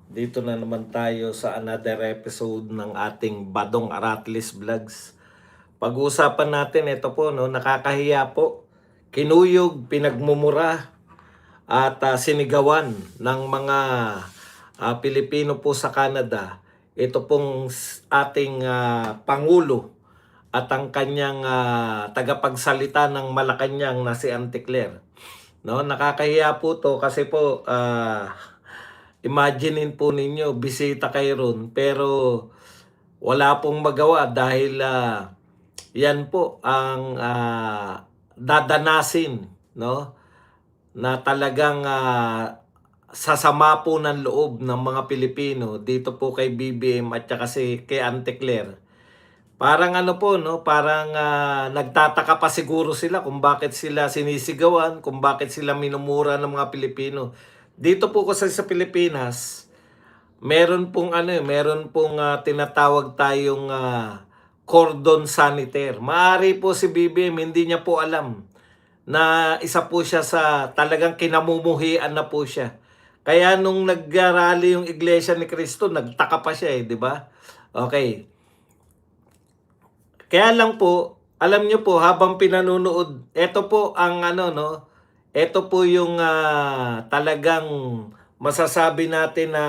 Dito na naman tayo sa another episode ng ating Badong Aratlis Vlogs. Pag-uusapan natin, ito po, no, nakakahiya po. Kinuyog, pinagmumura, at sinigawan ng mga Pilipino po sa Canada. Ito pong ating Pangulo at ang kanyang tagapagsalita ng Malacanang na si Auntie Claire. No, nakakahiya po to kasi po imaginein po ninyo, bisita kayo ron, pero wala pong magawa dahil yan po ang dadanasin, no? Na talagang sasama po ng loob ng mga Pilipino dito po kay BBM at saka kay Auntie Claire. Parang ano po, no? Parang nagtataka pa siguro sila kung bakit sila sinisigawan, kung bakit sila minumura ng mga Pilipino. Dito po kasi sa Pilipinas, meron pong meron pong tinatawag tayong cordon sanitaire. Maaari po si BBM hindi niya po alam na isa po siya sa talagang kinamumuhian na po siya. Kaya nung nag-rally yung Iglesia ni Cristo, nagtaka pa siya di ba? Okay. Kaya lang po, alam niyo po habang pinanunood, ito po ang ito po yung talagang masasabi natin na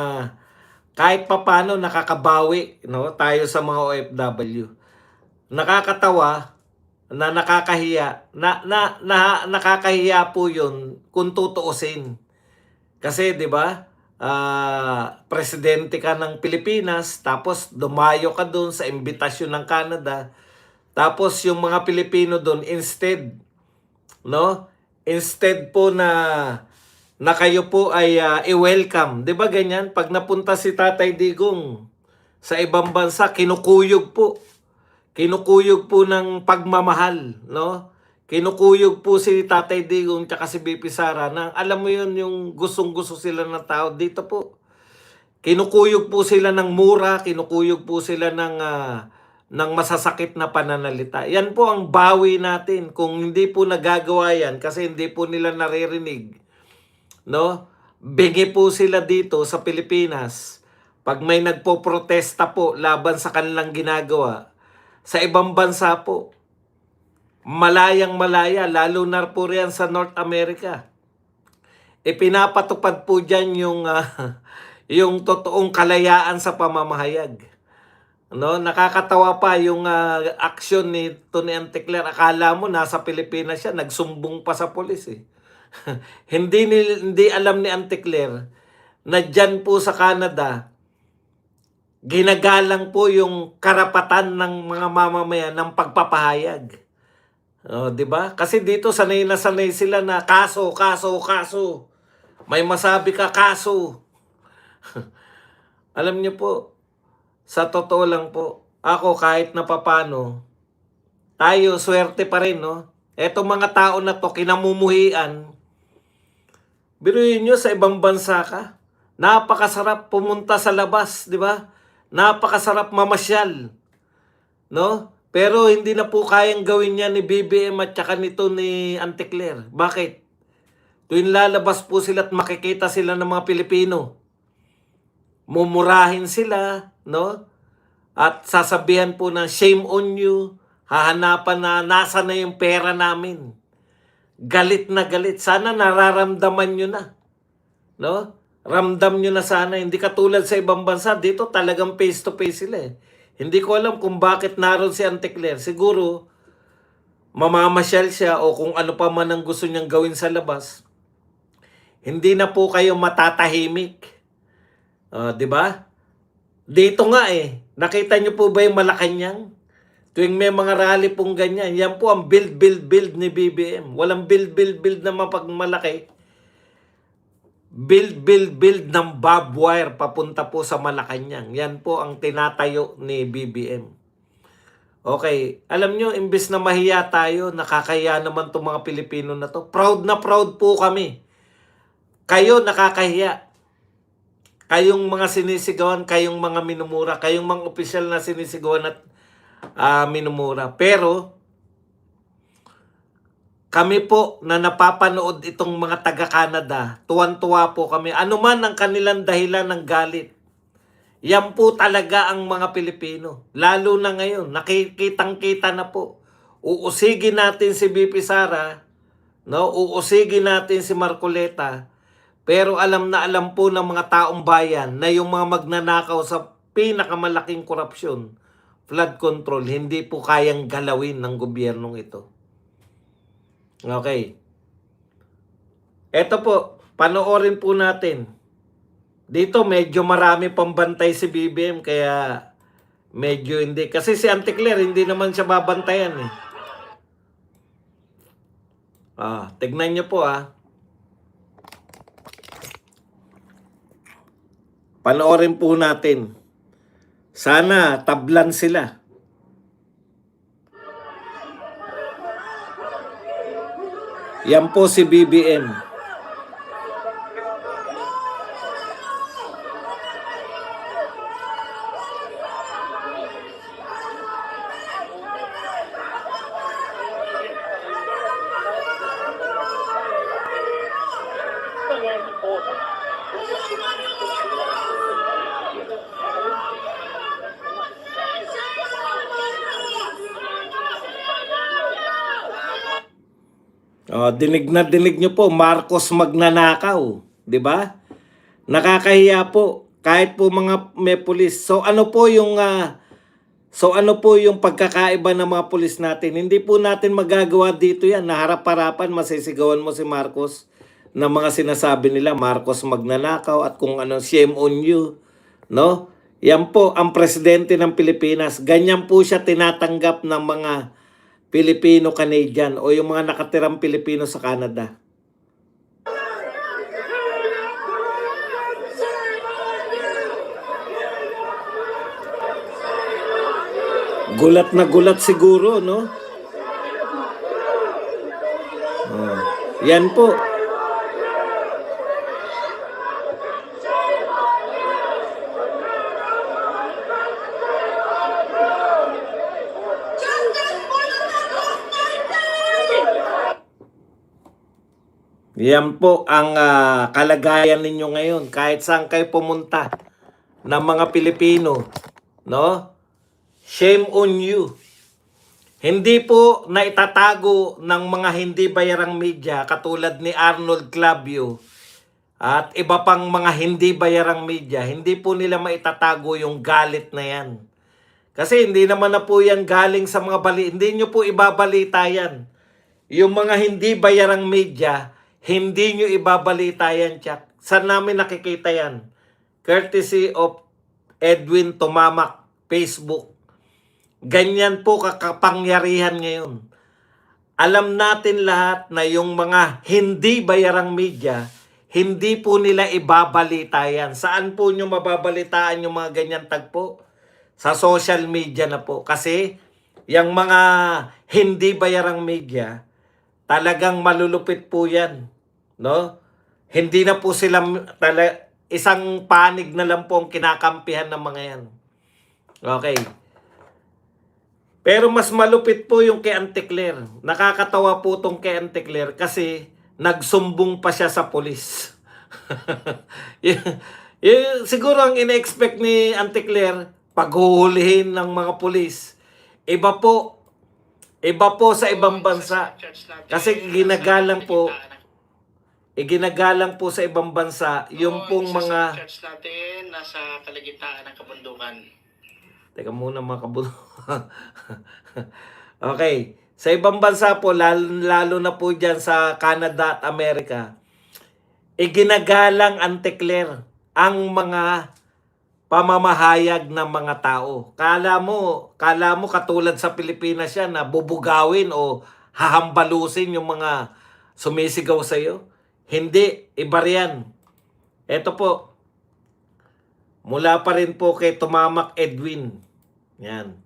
kahit papano nakakabawi, no, tayo sa mga OFW. Nakakatawa na nakakahiya, nakakahiya po 'yun kung tutuusin. Kasi 'di ba? Presidente ka ng Pilipinas, tapos dumayo ka doon sa imbitasyon ng Canada. Tapos yung mga Pilipino doon instead, no? Instead po na kayo po ay i-welcome. 'Di ba ganyan? Pag napunta si Tatay Digong sa ibang bansa, kinukuyog po. Kinukuyog po ng pagmamahal, no? Kinukuyog po si Tatay Digong at si BP Sara na alam mo yun, yung gustong-gusto sila ng tao dito po. Kinukuyog po sila ng mura, kinukuyog po sila ng masasakit na pananalita. Yan po ang bawi natin. Kung hindi po nagagawa yan, kasi hindi po nila naririnig, no? Bingi po sila dito sa Pilipinas. Pag may nagpo-protesta po laban sa kanilang ginagawa, sa ibang bansa po, malayang malaya, lalo na po riyan sa North America. Ipinapatupad po dyan yung, yung totoong kalayaan sa pamamahayag. No, nakakatawa pa yung aksyon ni Tony Anticler. Akala mo nasa Pilipinas siya, nagsumbong pa sa pulis eh. hindi alam ni Anticler na dyan po sa Canada, ginagalang po yung karapatan ng mga mamamayan ng pagpapahayag. Oh, 'di ba? Kasi dito sanay na sanay sila na kaso. May masabi ka kaso. Alam niyo po, sa totoo lang po, ako kahit na papano, tayo swerte pa rin, no? Etong mga tao na to kinamumuhian. Biruin nyo sa ibang bansa ka, napakasarap pumunta sa labas, 'di ba? Napakasarap mamasyal, no? Pero hindi na po kayang gawin niya ni BBM at saka nito ni Auntie Claire. Bakit? Tuwing lalabas po sila at makikita sila ng mga Pilipino, mumurahin sila, no? At sasabihan po na shame on you, hahanapan na nasa na yung pera namin. Galit na galit. Sana nararamdaman nyo na, no? Ramdam nyo na sana. Hindi katulad sa ibang bansa, dito talagang face to face sila eh. Hindi ko alam kung bakit naroon si Auntie Claire. Siguro, mamamasyal siya o kung ano pa man ang gusto niyang gawin sa labas. Hindi na po kayo matatahimik. 'Di ba? Dito nga eh. Nakita niyo po ba yung Malacanang? Tuwing may mga rally pong ganyan, yan po ang build ni BBM. Walang build na mapagmalaki. Build ng barbed wire papunta po sa Malacanang. Yan po ang tinatayo ni BBM. Okay, alam nyo, imbes na mahiya tayo, nakakaya naman itong mga Pilipino na to. Proud na proud po kami. Kayo nakakahiya. Kayong mga sinisigawan, kayong mga minumura, kayong mga opisyal na sinisigawan at minumura. Pero, kami po na napapanood itong mga taga-Canada, tuwan-tuwa po kami. Ano man ang kanilang dahilan ng galit, yan po talaga ang mga Pilipino. Lalo na ngayon, nakikitang-kita na po. Uusigin natin si BP Sara, no? Uusigin natin si Marcoleta, pero alam na alam po ng mga taong bayan na yung mga magnanakaw sa pinakamalaking korupsyon, flood control, hindi po kayang galawin ng gobyernong ito. Okay. Eto po, panoorin po natin. Dito medyo marami pang bantay si BBM kaya medyo hindi. Kasi si Auntie Claire hindi naman siya babantayan eh. Tignan nyo po Panoorin po natin. Sana tablan sila. Yan po si BBM. Dinig nyo po, Marcos magnanakaw, 'di ba? Nakakahiya po kahit po mga may pulis. So ano po yung pagkakaiba ng mga pulis natin? Hindi po natin magagawa dito yan. Naharap-harapan masisigawan mo si Marcos na mga sinasabi nila, Marcos magnanakaw at kung ano, shame on you, no? Yan po ang presidente ng Pilipinas. Ganyan po siya tinatanggap ng mga Filipino-Canadian o yung mga nakatirang Pilipino sa Canada. Gulat na gulat siguro, no? Yan po. Yan po ang kalagayan ninyo ngayon. Kahit saan kayo pumunta ng mga Pilipino, no? Shame on you. Hindi po naitatago ng mga hindi bayarang media katulad ni Arnold Clavio at iba pang mga hindi bayarang media. Hindi po nila maitatago yung galit na yan. Kasi hindi naman na po yan galing sa mga hindi nyo po ibabalita yan. Yung mga hindi bayarang media, hindi nyo ibabalita yan, Chuck. Saan namin nakikita yan? Courtesy of Edwin Tumamak, Facebook. Ganyan po kakapangyarihan ngayon. Alam natin lahat na yung mga hindi bayarang media, hindi po nila ibabalita yan. Saan po nyo mababalitaan yung mga ganyan tagpo? Sa social media na po. Kasi yung mga hindi bayarang media, talagang malulupit po yan. No? Hindi na po sila, isang panig na lang po ang kinakampihan ng mga yan. Okay. Pero mas malupit po yung kay Auntie Claire. Nakakatawa po tong kay Auntie Claire kasi nagsumbong pa siya sa pulis. Siguro ang ina-expect ni Auntie Claire, paghuhulihin ng mga pulis. Iba po sa ibang bansa. Kasi ginagalang po sa ibang bansa yung pong mga church natin nasa kalagitnaan ng kabundukan. Teka muna mga kabundukan. Okay. Sa ibang bansa po, lalo na po dyan sa Canada at Amerika, iginagalang Auntie Claire ang mga pamamahayag ng mga tao. Kala mo katulad sa Pilipinas yan na bubugawin o hahambalusin yung mga sumisigaw sa iyo. Hindi, iba riyan. Ito po, mula pa rin po kay Tumamak Edwin. Yan.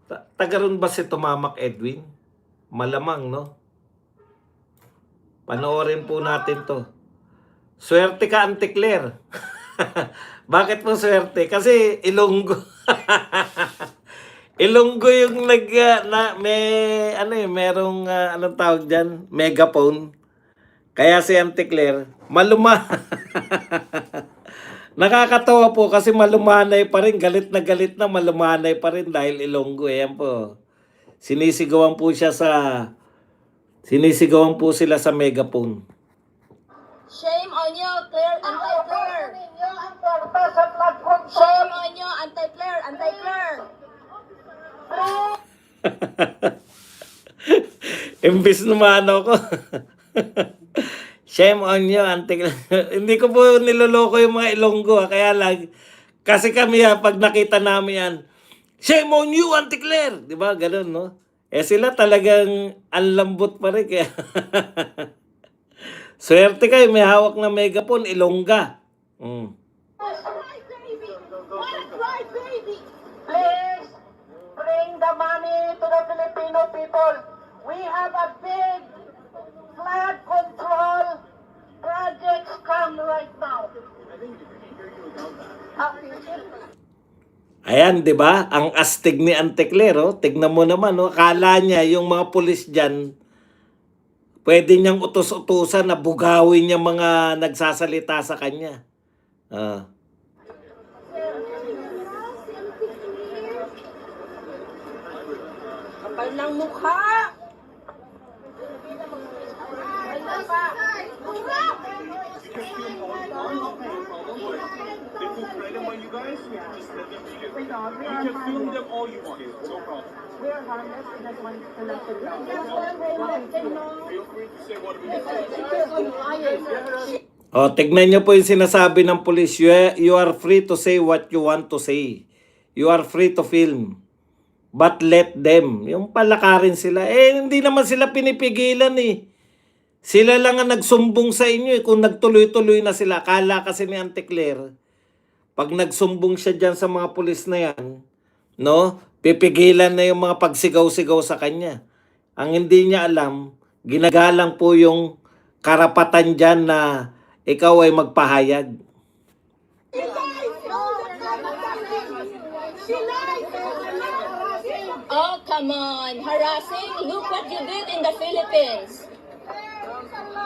Taga ron ba si Tumamak Edwin? Malamang, no? Panoorin po natin to. Swerte ka, Auntie Claire. Bakit po swerte? Kasi Ilonggo. Ilonggo yung may ano eh, merong anong tawag diyan, megaphone. Kaya si Auntie Claire, nakakatawa po kasi malumanay pa rin, galit na malumanay pa rin dahil Ilonggo. Ayan po. Sinisigawan po siya sinisigawan po sila sa megaphone. Shame on you, Claire, anti-Claire. Shame on you, anti-Claire, anti-Claire. Imbis naman ako. Shame on you, Auntie Claire. Hindi ko po niloloko yung mga Ilonggo. Kaya lang, kasi kami pag nakita namin yan, shame on you, Auntie Claire. Di ba? Ganun, no? Eh sila talagang ang lambot pa rin. Kaya swerte kayo, may hawak na megaphone, Ilongga. Mm. Please bring the money to the Filipino people. We have a big flood control projects come right now. Ayan, di ba? Ang astig ni Auntie Claire, oh. Tignan mo naman, oh. Akala niya yung mga pulis dyan, pwede niyang utos-utusan na bugawin niya mga nagsasalita sa kanya. Kapal ng mukha. They put credit on you guys, just let them feel it. You can film them all you want, no problem. We are harmless. We just want to let you know. Feel free to say whatever you want. Oh, tignan niyo po yung sinasabi ng pulis. You are free to say what you want to say. You are free to film. But let them. Yung palakarin sila. Eh, hindi naman sila pinipigilan eh. Sila lang ang nagsumbong sa inyo eh. Kung nagtuloy-tuloy na sila. Akala kasi ni Auntie Claire, pag nagsumbong siya dyan sa mga pulis na yan, no, pipigilan na yung mga pagsigaw-sigaw sa kanya. Ang hindi niya alam, ginagalang po yung karapatan dyan na ikaw ay magpahayag. Oh, come on. Harassing? Look what you did in the Philippines.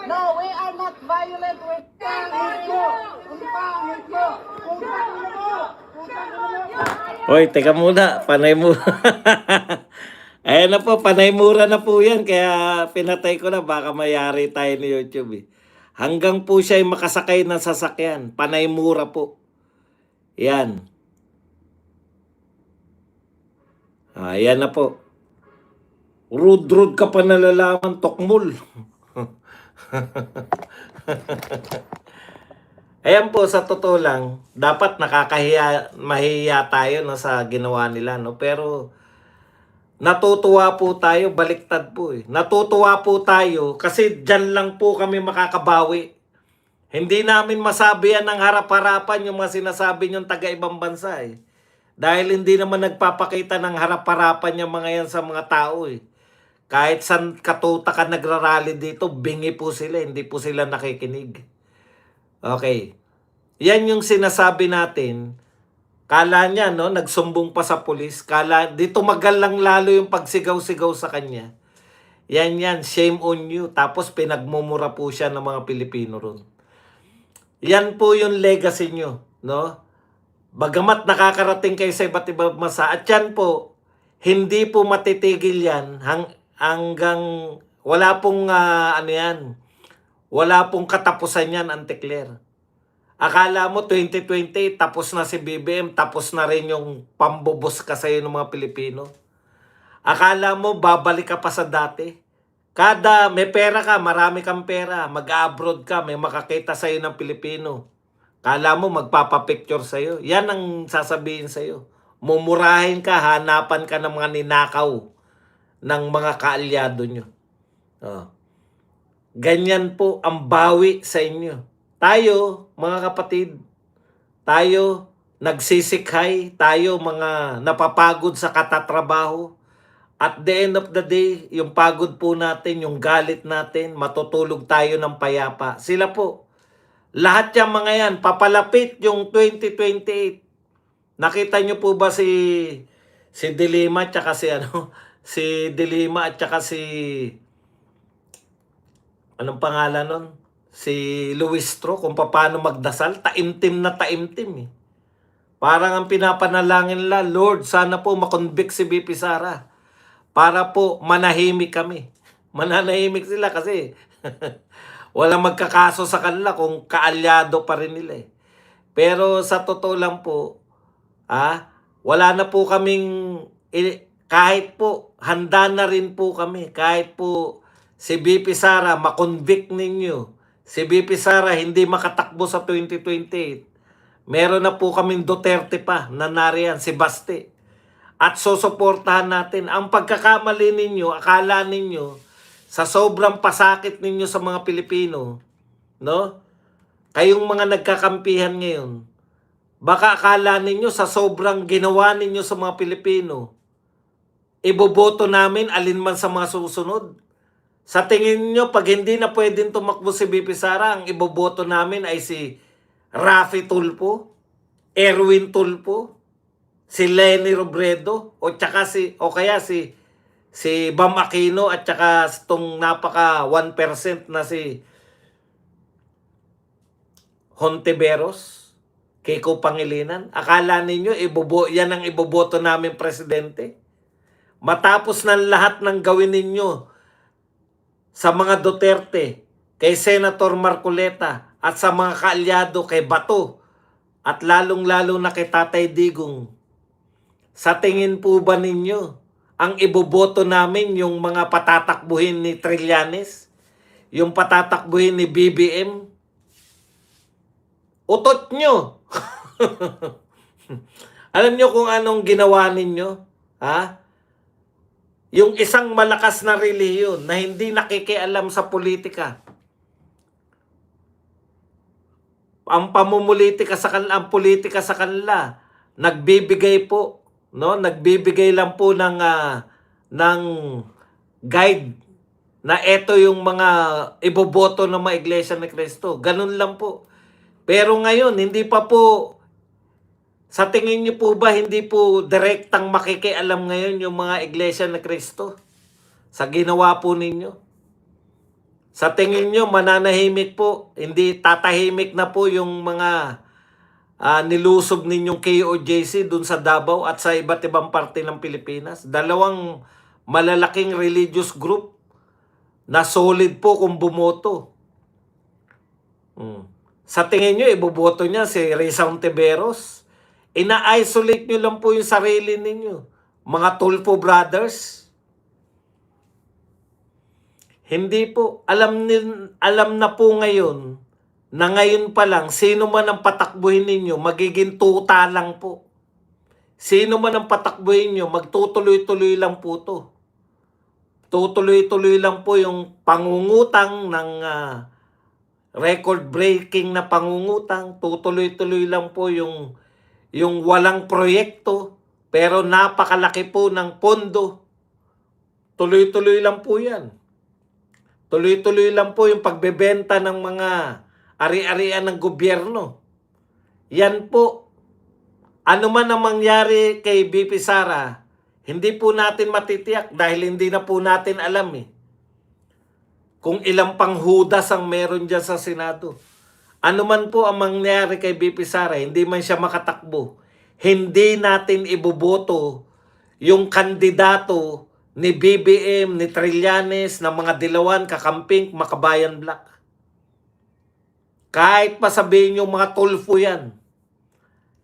No, we are not violent with you. Hoy, teka muna. Panay mo. Ayan na po, panay mura na po yan. Kaya pinatay ko na. Baka mayari tayo ni YouTube eh. Hanggang po siya ay makasakay ng sasakyan. Panay mura po. Yan. Ayan na po. Rude ka pa nalalaman, tokmol. Ayan po, sa totoo lang, dapat mahihiya tayo no, sa ginawa nila. No? Pero natutuwa po tayo, baliktad po eh. Natutuwa po tayo kasi dyan lang po kami makakabawi. Hindi namin masabi yan ng harap-harapan yung mga sinasabi niyong taga-ibang bansa eh. Dahil hindi naman nagpapakita ng harap-harapan yung mga yan sa mga tao eh. Kahit san katuta ka nagrarally dito, bingi po sila, hindi po sila nakikinig. Okay. Yan yung sinasabi natin. Kala niya, no, nagsumbong pa sa pulis. Kala, di tumagal lang lalo yung pagsigaw-sigaw sa kanya. Yan, shame on you. Tapos pinagmumura po siya ng mga Pilipino ron. Yan po yung legacy nyo, no? Bagamat nakakarating kayo sa iba't ibang bansa, at yan po, hindi po matitigil yan hanggang wala pong wala pong katapusan yan, Auntie Claire. Akala mo 2020 tapos na si BBM, tapos na rin yung pambubos ka sa'yo ng mga Pilipino. Akala mo babalik ka pa sa dati. Kada may pera ka, marami kang pera, mag-abroad ka, may makakita sa'yo ng Pilipino. Kala mo magpapapicture sa'yo. Yan ang sasabihin sa'yo. Mumurahin ka, hanapan ka ng mga ninakaw ng mga kaalyado nyo. Oh. Ganyan po ang bawi sa inyo. Tayo, mga kapatid, tayo nagsisikhay, tayo mga napapagod sa katatrabaho. At the end of the day, yung pagod po natin, yung galit natin, matutulog tayo ng payapa. Sila po, lahat yung mga yan, papalapit yung 2028. Nakita nyo po ba si Si Dilima at saka si ano, si Dilima at saka si anong pangalan nun? Si Luistro, kung paano magdasal, taimtim na taimtim eh. Parang ang pinapanalangin nila, Lord, sana po makonvict si BP Sara para po manahimik kami. Mananahimik sila kasi walang magkakaso sa kanila kung kaalyado pa rin nila eh. Pero sa totoo lang po, wala na po kaming, kahit po, handa na rin po kami, kahit po si BP Sara makonvict ninyo, si BP Sara hindi makatakbo sa 2028, meron na po kaming Duterte pa na nariyan, si Baste. At susuportahan natin. Ang pagkakamali ninyo, akala ninyo, sa sobrang pasakit ninyo sa mga Pilipino, no? Kayong mga nagkakampihan ngayon, baka akala ninyo sa sobrang ginawa ninyo sa mga Pilipino, iboboto namin alinman sa mga susunod. Sa tingin nyo, pag hindi na pwedeng tumakbo si BP Sara, ang iboboto namin ay si Raffy Tulfo, Erwin Tulfo, si Leni Robredo, o kaya si Bam Aquino at saka itong napaka 1% na si Hontiveros, Kiko Pangilinan. Akala ninyo yan ang iboboto namin presidente? Matapos ng lahat ng gawin ninyo sa mga Duterte, kay Senator Marcoleta at sa mga kaalyado kay Bato at lalong-lalo na kay Tatay Digong, sa tingin po ba ninyo ang iboboto namin yung mga patatakbuhin ni Trillanes, yung patatakbuhin ni BBM? Utot nyo. Alam nyo kung anong ginawa ninyo? Yung isang malakas na relihiyon na hindi nakikialam sa politika. Ang pamumulitika sa kanila, ang politika sa kanila, nagbibigay po, no? Nagbibigay lang po ng guide na eto yung mga iboboto ng mga Iglesia ni Cristo. Ganun lang po. Pero ngayon, hindi pa po, sa tingin niyo po ba, hindi po direktang makikialam ngayon yung mga Iglesia ni Cristo sa ginawa po ninyo? Sa tingin niyo, mananahimik po, hindi tatahimik na po yung mga nilusob ninyong KOJC dun sa Davao at sa iba't ibang parte ng Pilipinas. Dalawang malalaking religious group na solid po kung bumoto. Sa tingin nyo, iboboto niya si Risa Hontiveros. Ina-isolate nyo lang po yung sarili ninyo. Mga Tulfo brothers. Hindi po. Alam na po ngayon na ngayon pa lang, sino man ang patakbuhin ninyo, magiging tuta lang po. Sino man ang patakbuhin nyo, magtutuloy-tuloy lang po to. Tutuloy-tuloy lang po yung pangungutang ng record-breaking na pangungutang. Tutuloy-tuloy lang po yung walang proyekto, pero napakalaki po ng pondo. Tuloy-tuloy lang po yan. Tuloy-tuloy lang po yung pagbebenta ng mga ari-arian ng gobyerno. Yan po. Ano man ang mangyari kay BP Sara, hindi po natin matitiyak dahil hindi na po natin alam kung ilang panghudas ang meron dyan sa Senado. Ano man po ang mangyari kay BP Sara, hindi man siya makatakbo, hindi natin iboboto yung kandidato ni BBM, ni Trillanes, ng mga Dilawan, Kakamping, Makabayan Black. Kahit pa sabihin yung mga Tulfo yan.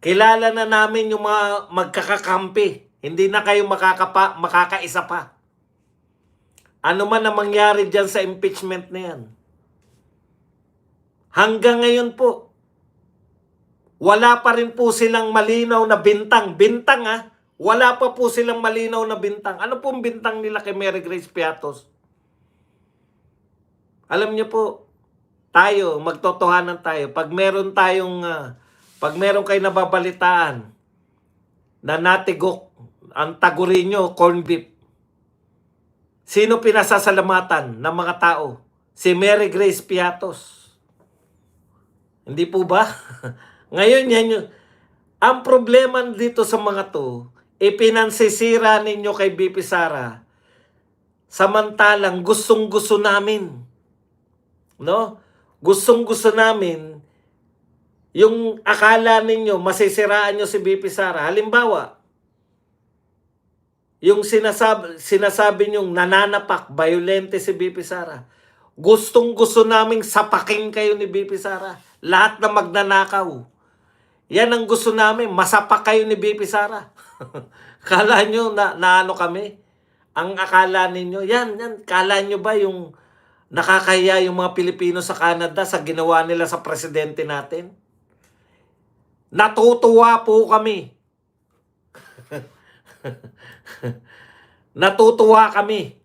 Kilala na namin yung mga magkakakampi. Hindi na kayo makakaisa pa. Ano man ang mangyari dyan sa impeachment na yan. Hanggang ngayon po, wala pa rin po silang malinaw na bintang. Bintang wala pa po silang malinaw na bintang. Ano pong bintang nila kay Mary Grace Piatos? Alam niyo po, tayo, magtotohanan tayo. Pag meron kayo nababalitaan na natigok, ang taguri nyo, corn beef. Sino pinasasalamatan ng mga tao? Si Mary Grace Piatos. Hindi po ba? Ngayon yan ang problema dito sa mga to, ipinansisira ninyo kay BP Sara, samantalang gustong-gusto namin, no? Gustong-gusto namin yung akala ninyo masisiraan nyo si BP Sara. Halimbawa, yung sinasabi nyong nananapak, violente si BP Sara. Gustong-gusto naming sapaking kayo ni BP Sara. Lahat na magnanakaw. Yan ang gusto namin, masapak kayo ni BP Sara. Kala nyo na ano kami? Ang akala ninyo, yan. Kala nyo ba yung nakakahiya yung mga Pilipino sa Canada sa ginawa nila sa presidente natin? Natutuwa po kami. Natutuwa kami.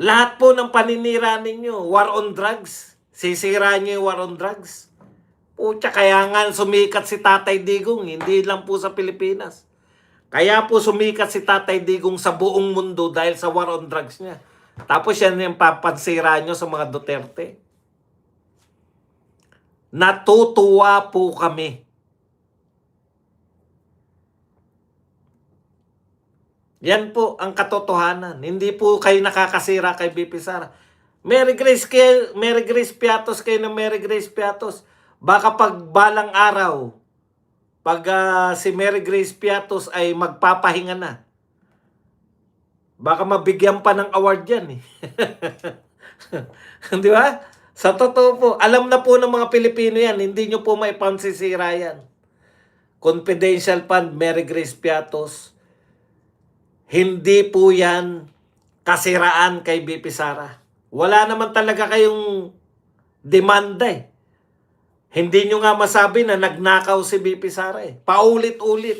Lahat po ng paninira ninyo, war on drugs. Sisira nyo yung war on drugs. Pucha, kaya nga sumikat si Tatay Digong, hindi lang po sa Pilipinas. Kaya po sumikat si Tatay Digong sa buong mundo dahil sa war on drugs niya. Tapos yan yung papansira nyo sa mga Duterte. Natutuwa po kami. Yan po ang katotohanan. Hindi po kayo nakakasira kay BP Sara. Mary Grace Piatos kayo ng Mary Grace Piatos. Baka pag balang araw, pag si Mary Grace Piatos ay magpapahinga na, baka mabigyan pa ng award yan eh. Di ba? Sa totoo po, alam na po ng mga Pilipino yan, hindi nyo po may pansisira yan. Confidential Fund, Mary Grace Piatos, hindi po yan kasiraan kay BP Sara. Wala naman talaga kayong demanda eh. Hindi nyo nga masabi na nagnakaw si BP Sara eh. Paulit-ulit.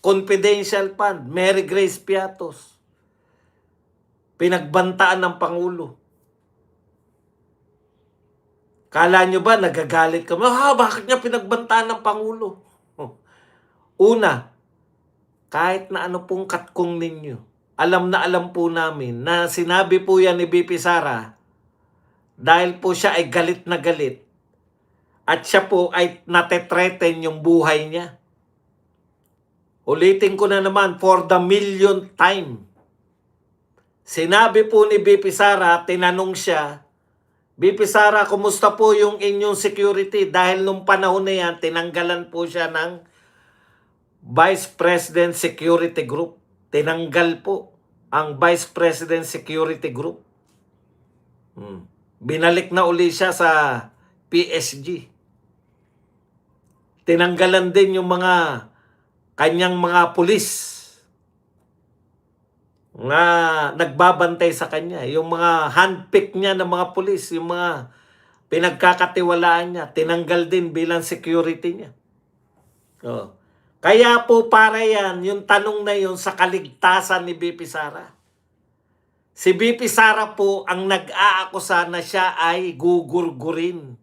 Confidential Fund, Mary Grace Piatos. Pinagbantaan ng Pangulo. Kala nyo ba nagagalit kami? Bakit niya pinagbantaan ng Pangulo? Una, kahit na ano pong katkong ninyo, alam na alam po namin na sinabi po yan ni BP Sara dahil po siya ay galit na galit at siya po ay natetreten yung buhay niya. Ulitin ko na naman for the millionth time. Sinabi po ni BP Sara, tinanong siya, BP Sara, kumusta po yung inyong security? Dahil nung panahon na yan, tinanggalan po siya ng Vice President Security Group. Tinanggal po ang Vice President Security Group. Binalik na uli siya sa PSG. Tinanggalan din yung mga kanyang mga pulis na nagbabantay sa kanya. Yung mga handpick niya ng mga pulis, yung mga pinagkakatiwalaan niya, tinanggal din bilang security niya. Kaya po para yan, yung tanong na yun sa kaligtasan ni BP Sara. Si BP Sara po ang nag-aakusa na siya ay gugurgurin.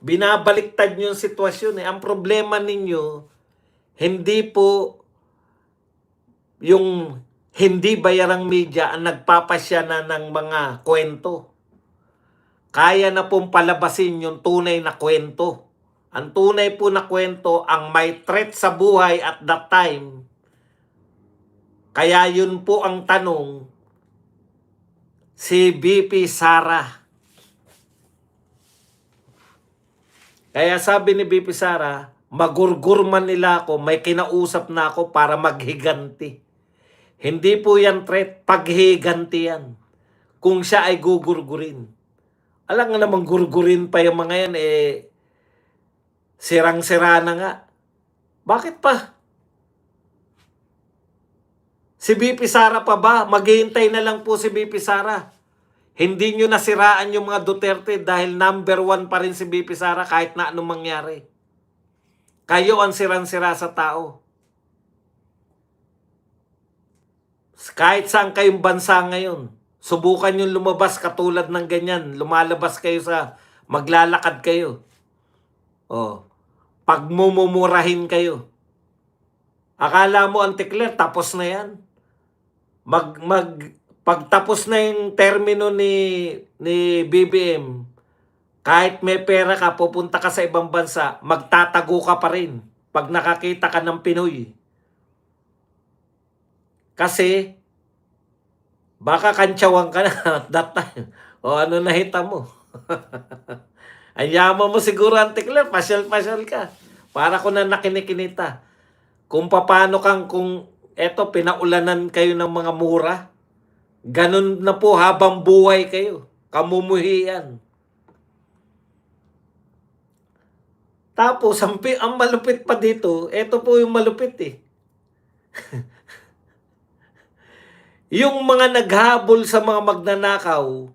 Binabaliktad niyo yung sitwasyon eh. Ang problema ninyo, hindi po yung hindi bayarang media ang nagpapasya na ng mga kwento. Kaya na pong palabasin yung tunay na kwento. Ang tunay po na kwento, ang may threat sa buhay at that time. Kaya yun po ang tanong, si BP Sara. Kaya sabi ni BP Sara, magurgur man nila ako, may kinausap na ako para maghiganti. Hindi po yan threat, paghiganti yan. Kung siya ay gugurgurin. Alam nga namang gurgurin pa yung mga yan, sirang-sira na nga. Bakit pa? Si BP Sara pa ba? Maghihintay na lang po si BP Sara. Hindi nyo nasiraan yung mga Duterte dahil number 1 pa rin si BP Sara kahit na anong mangyari. Kayo ang sirang-sira sa tao. Kahit saan kayong bansa ngayon, subukan yung lumabas katulad ng ganyan. Lumalabas kayo maglalakad kayo. Pagmumurahin kayo. Akala mo antikler, tapos na yan. Pagtapos na yung termino ni BBM, kahit may pera ka, pupunta ka sa ibang bansa, magtatago ka pa rin. pag nakakita ka ng Pinoy. Kasi, baka kantsawan ka na at that time. O ano nahita mo? Ang yaman mo siguro, Auntie Claire, pasyal-pasyal ka. Para ko na nakinikinita. Kung paano kung eto, pinaulanan kayo ng mga mura, ganun na po habang buhay kayo. Kamumuhian. Tapos, ang malupit pa dito, eto po yung malupit eh. Yung mga naghabol sa mga magnanakaw,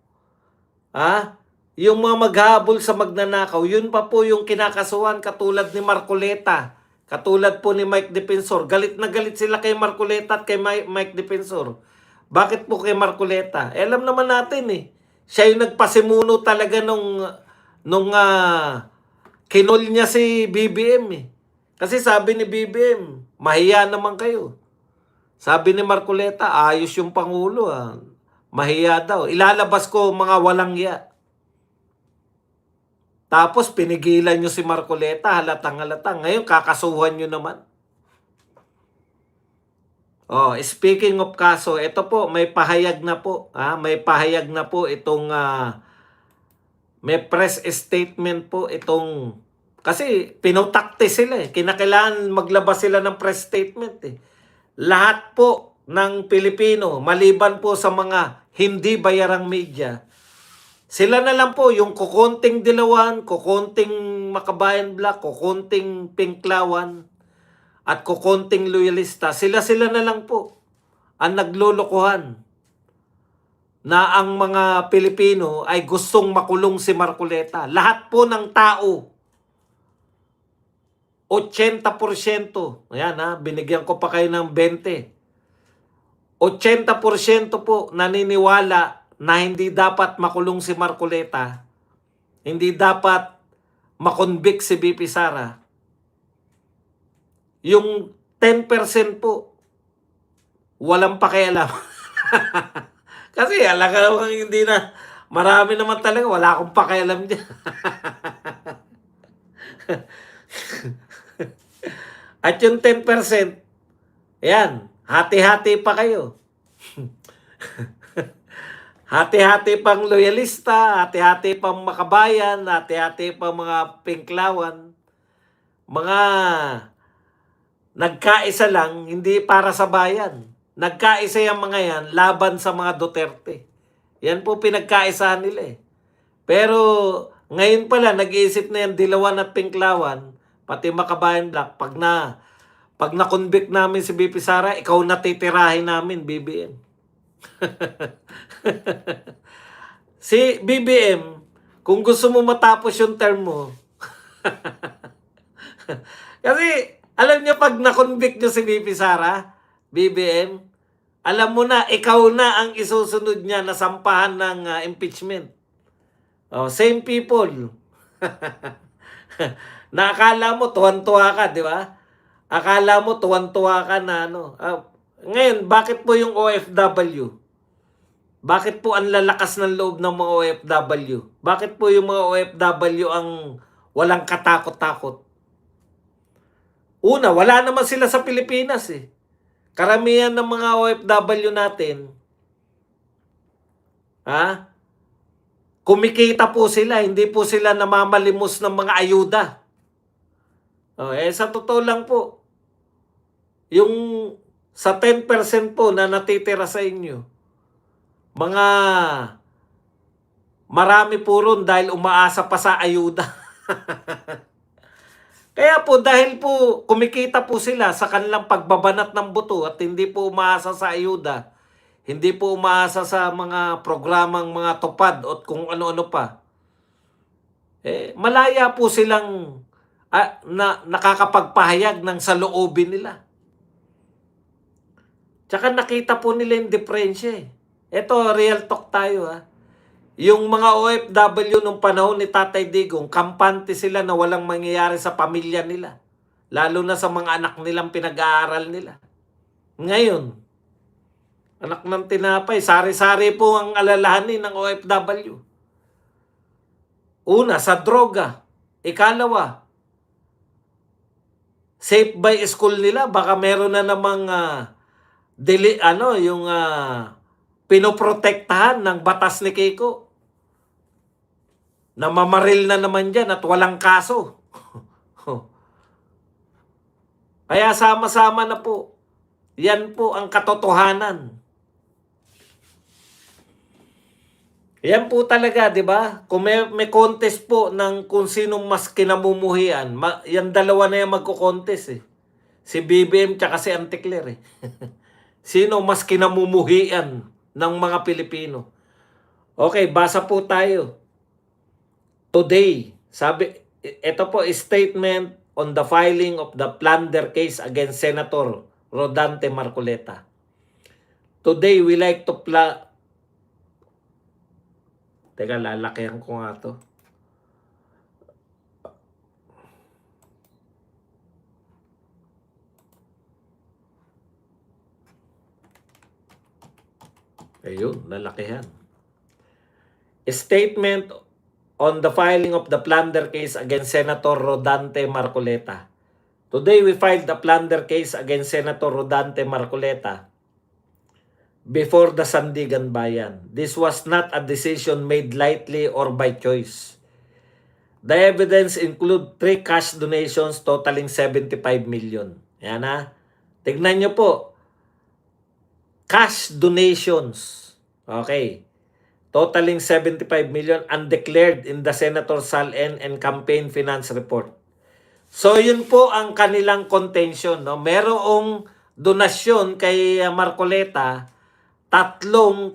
yung mga maghabol sa magnanakaw, yun pa po yung kinakasuhan katulad ni Marcoleta, katulad po ni Mike Defensor. Galit na galit sila kay Marcoleta at kay Mike Defensor. Bakit po kay Marcoleta? Alam naman natin eh. Siya yung nagpasimuno talaga nung kinol niya si BBM eh. Kasi sabi ni BBM, mahiya naman kayo. Sabi ni Marcoleta, ayos yung Pangulo mahiya daw. Ilalabas ko mga walang ya. Tapos pinigilan nyo si Marcoleta, halatang-halatang. Ngayon kakasuhan nyo naman. Oh, speaking of kaso, ito po, may pahayag na po. May pahayag na po itong may press statement po itong kasi pinutakte sila eh. Kinakailangan maglabas sila ng press statement eh. Lahat po ng Pilipino, maliban po sa mga hindi bayarang media, sila na lang po yung kukonting Dilawan, kukonting Makabayan Black, kukonting Pinklawan, at kukonting loyalista. Sila na lang po ang naglolokohan na ang mga Pilipino ay gustong makulong si Marcoleta. Lahat po ng tao, 80%. Ayan binigyan ko pa kayo ng 20. 80% po naniniwala na hindi dapat makulong si Marcoleta. Hindi dapat makonvict si BP Sara. Yung 10% po, walang pakialam. Kasi alam ka naman hindi na, marami naman talaga, wala akong pakialam dyan. At yung 10%, ayan, hati-hati pa kayo. Hati-hati pang loyalista, hati-hati pang Makabayan, hati-hati pang mga Pinklawan. Mga nagkaisa lang, hindi para sa bayan. Nagkaisa yung mga yan, laban sa mga Duterte. Yan po pinagkaisahan nila eh. Pero ngayon pala, nag-iisip na yan, Dilawan at Pinklawan, pati Makabayan Black, pag na-convict namin si BP Sara, ikaw natitirahin namin, BBM. Si BBM, kung gusto mo matapos yung term mo, kasi alam niyo pag na-convict nyo si BP Sara, BBM, alam mo na, ikaw na ang isusunod niya na sampahan ng impeachment. Oh, same people. Na akala mo tuwan-tuwa ka, di ba? Akala mo tuwan-tuwa ka na ngayon, bakit po yung OFW? Bakit po ang lalakas ng loob ng mga OFW? Bakit po yung mga OFW ang walang katakot-takot? Una, wala naman sila sa Pilipinas eh. Karamihan ng mga OFW natin, kumikita po sila, hindi po sila namamalimos ng mga ayuda. Sa totoo lang po, yung sa 10% po na natitira sa inyo, mga marami po ron dahil umaasa pa sa ayuda. Kaya po dahil po kumikita po sila sa kanilang pagbabanat ng buto at hindi po umaasa sa ayuda, hindi po umaasa sa mga programang mga tupad at kung ano-ano pa, malaya po silang nakakapagpahayag ng saloobin nila. Tsaka nakita po nila yung diferensya eh. Ito, real talk tayo Yung mga OFW nung panahon ni Tatay Digong, kampante sila na walang mangyayari sa pamilya nila. Lalo na sa mga anak nilang pinag-aaral nila. Ngayon, anak ng tinapay, sari-sari po ang alalahanin ng OFW. Una, sa droga. Ikalawa, safe by school nila, baka meron na namang yung pinoprotektahan ng batas ni Kiko. Namamaril na naman dyan at walang kaso. Kaya sama-sama na po. Yan po ang katotohanan. Yan po talaga, di ba? Kung may contest po ng kung sinong mas kinamumuhian, yan dalawa na yan magko-contest eh. Si BBM tsaka si Anticler eh. Sino mas kinamumuhian ng mga Pilipino? Okay, basa po tayo. Today, sabi, ito po statement on the filing of the plunder case against Senator Rodante Marcoleta. Today, we like to Teka, lalakihan ko nga to. Ayun, lalakihan. Statement on the filing of the plunder case against Senator Rodante Marcoleta. Today, we filed the plunder case against Senator Rodante Marcoleta before the Sandigan Bayan. This was not a decision made lightly or by choice. The evidence include 3 cash donations totaling 75 million. Yan ha. Tignan nyo po. Cash donations. Okay. Totaling 75 million undeclared in the Senator Sal-en and Campaign Finance Report. So yun po ang kanilang contention. No? Merong donasyon kay Marcoleta. 3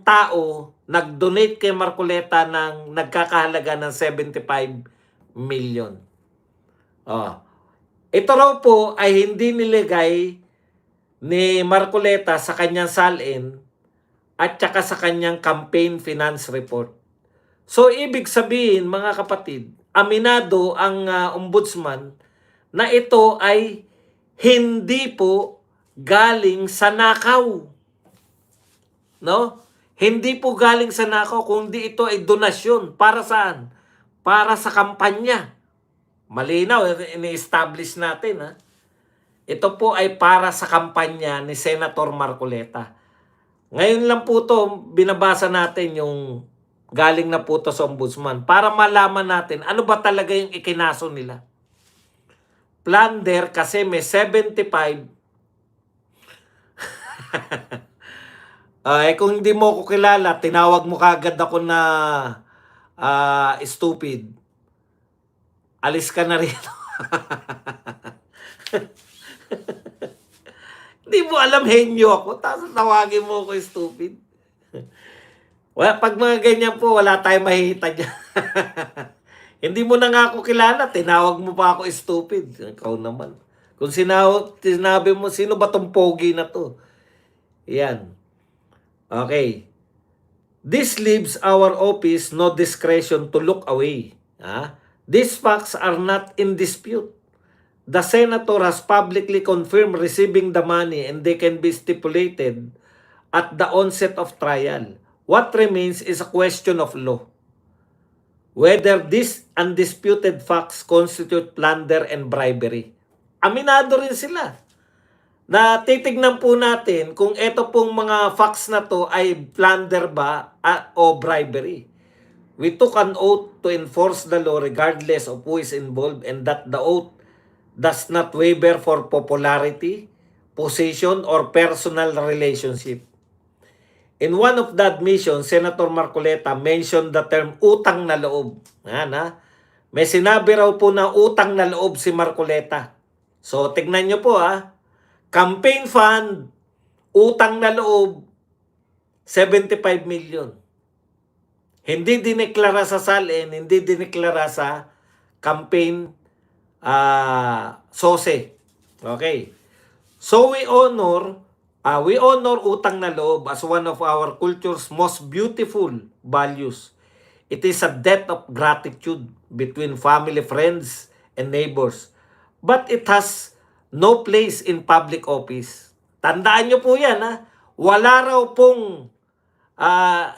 tao nag-donate kay Marcoleta ng nagkakahalaga ng 75 million. Ito raw po ay hindi nilagay ni Marcoleta sa kanyang Sal-en at saka sa kanyang campaign finance report. So ibig sabihin mga kapatid, aminado ang ombudsman na ito ay hindi po galing sa nakaw. No? Hindi po galing sa nakaw, kundi ito ay donasyon. Para saan? Para sa kampanya. Malinaw, ini-establish natin. Ha? Ito po ay para sa kampanya ni Senator Marcoleta. Ngayon lang po to binabasa natin yung galing na po to sa ombudsman para malaman natin ano ba talaga yung ikinaso nila. Plunder kasi may 75 kung hindi mo ko kilala, tinawag mo kagad ako na stupid. Alis ka na rito. Hindi mo alam, henyo ako. Tapos tawagin mo ako stupid. Pag mga ganyan po, wala tayong mahihita dyan. Hindi mo na nga ako kilala, tinawag mo pa ako stupid. Ikaw naman. Kung sinabi mo, sino ba tong pogi na to? Yan. Okay. This leaves our office no discretion to look away. These facts are not in dispute. The senator has publicly confirmed receiving the money and they can be stipulated at the onset of trial. What remains is a question of law. Whether these undisputed facts constitute plunder and bribery. Aminado rin sila. Na titignan po natin kung ito pong mga facts na to ay plunder ba o bribery. We took an oath to enforce the law regardless of who is involved and that the oath does not waver for popularity, position, or personal relationship. In one of the admissions, Senator Marcoleta mentioned the term utang na loob. May sinabi raw po na utang na loob si Marcoleta. So, tignan nyo po campaign fund, utang na loob, 75 million. Hindi dineklara sa Sal-en, hindi dineklara sa campaign SOSE. Okay. So we honor utang na loob as one of our culture's most beautiful values. It is a debt of gratitude between family, friends, and neighbors. But it has no place in public office. Tandaan nyo po yan, Wala raw pong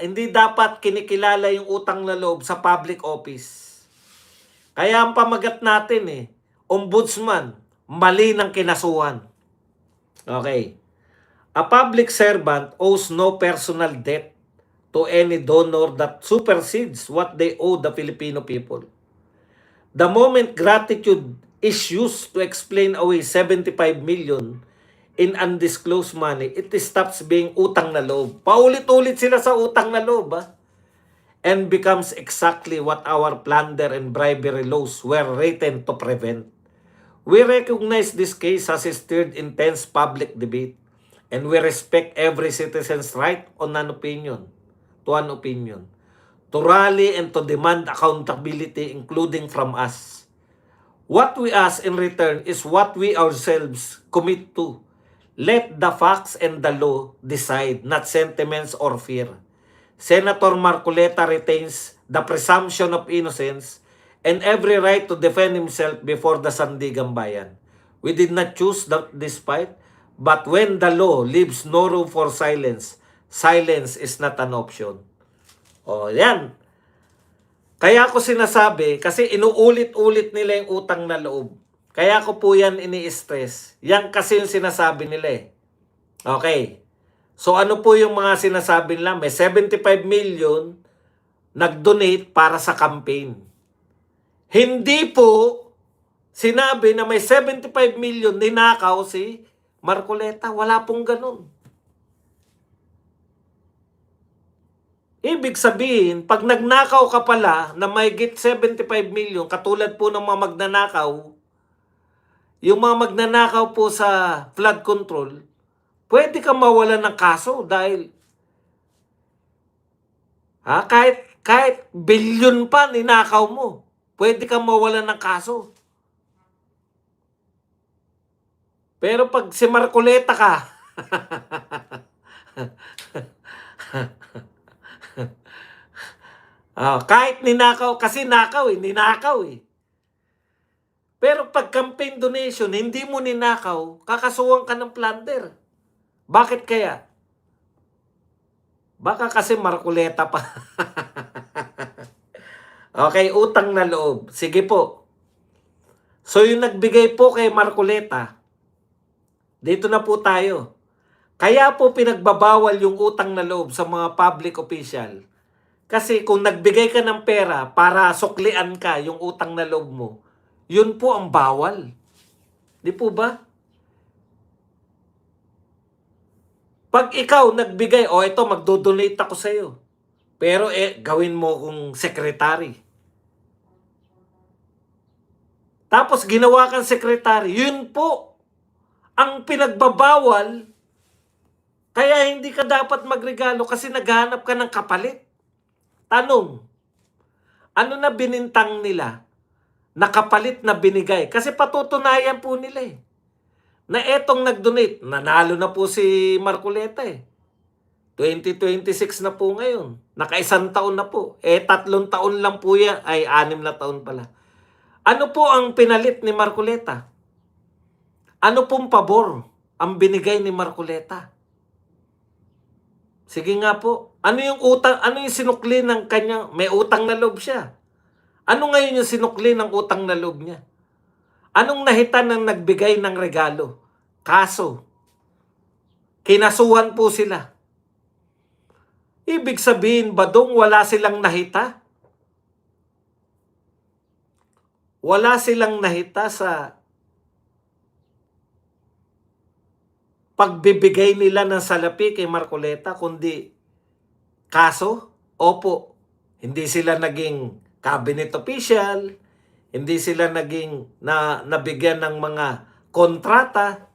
hindi dapat kinikilala yung utang na loob sa public office. Kaya ang pamagat natin ombudsman, mali ng kinasuhan. Okay. A public servant owes no personal debt to any donor that supersedes what they owe the Filipino people. The moment gratitude is used to explain away 75 million in undisclosed money, it stops being utang na loob. Paulit-ulit sila sa utang na loob, and becomes exactly what our plunder and bribery laws were written to prevent. We recognize this case has stirred intense public debate, and we respect every citizen's right on an opinion, to rally and to demand accountability, including from us. What we ask in return is what we ourselves commit to. Let the facts and the law decide, not sentiments or fear. Senator Marcoleta retains the presumption of innocence and every right to defend himself before the Sandigan Bayan. We did not choose this fight, but when the law leaves no room for silence, silence is not an option. O, yan. Kaya ko sinasabi, kasi inuulit-ulit nila yung utang na loob. Kaya ko po yan ini-stress. Yan kasi yung sinasabi nila eh. Okay. So ano po yung mga sinasabi nila? May 75 million nag-donate para sa campaign. Hindi po sinabi na may 75 million ninakaw si Marcoleta. Wala pong ganun. Ibig sabihin, pag nagnakaw ka pala na may git 75 million, katulad po ng mga magnanakaw, yung mga magnanakaw po sa flood control, pwede ka mawalan ng kaso dahil kahit bilyon pa ninakaw mo, pwede ka mawalan ng kaso. Pero pag si Marcoleta ka, kahit ninakaw, kasi ninakaw eh. Pero pag campaign donation, hindi mo ninakaw, kakasuhan ka ng plunder. Bakit kaya? Baka kasi Marcoleta pa. Okay, utang na loob. Sige po. So yung nagbigay po kay Marcoleta, dito na po tayo. Kaya po pinagbabawal yung utang na loob sa mga public official. Kasi kung nagbigay ka ng pera para suklian ka yung utang na loob mo, yun po ang bawal. Di po ba? Pag ikaw nagbigay, ito magdo-donate ako sa iyo. Pero gawin mo kong secretary. Tapos ginawa kang secretary, yun po ang pinagbabawal. Kaya hindi ka dapat magregalo kasi naghahanap ka ng kapalit. Tanong, ano na binintang nila na kapalit na binigay? Kasi patutunayan po nila na etong nag-donate, nanalo na po si Marcoleta 2026 na po ngayon. Naka-1 taon na po. 3 taon lang po yan. 6 na taon pala. Ano po ang pinalit ni Marcoleta? Ano pong pabor ang binigay ni Marcoleta? Sige nga po. Ano yung utang, ano yung sinukli ng kanyang, may utang na loob siya. Ano ngayon yung sinukli ng utang na loob niya? Anong nahitan ng nagbigay ng regalo? Kaso, kinasuhan po sila. Ibig sabihin ba dong wala silang nahita? Wala silang nahita sa pagbibigay nila ng salapi kay Marcoleta, kundi kaso? Opo, hindi sila naging cabinet official, hindi sila naging nabigyan ng mga kontrata.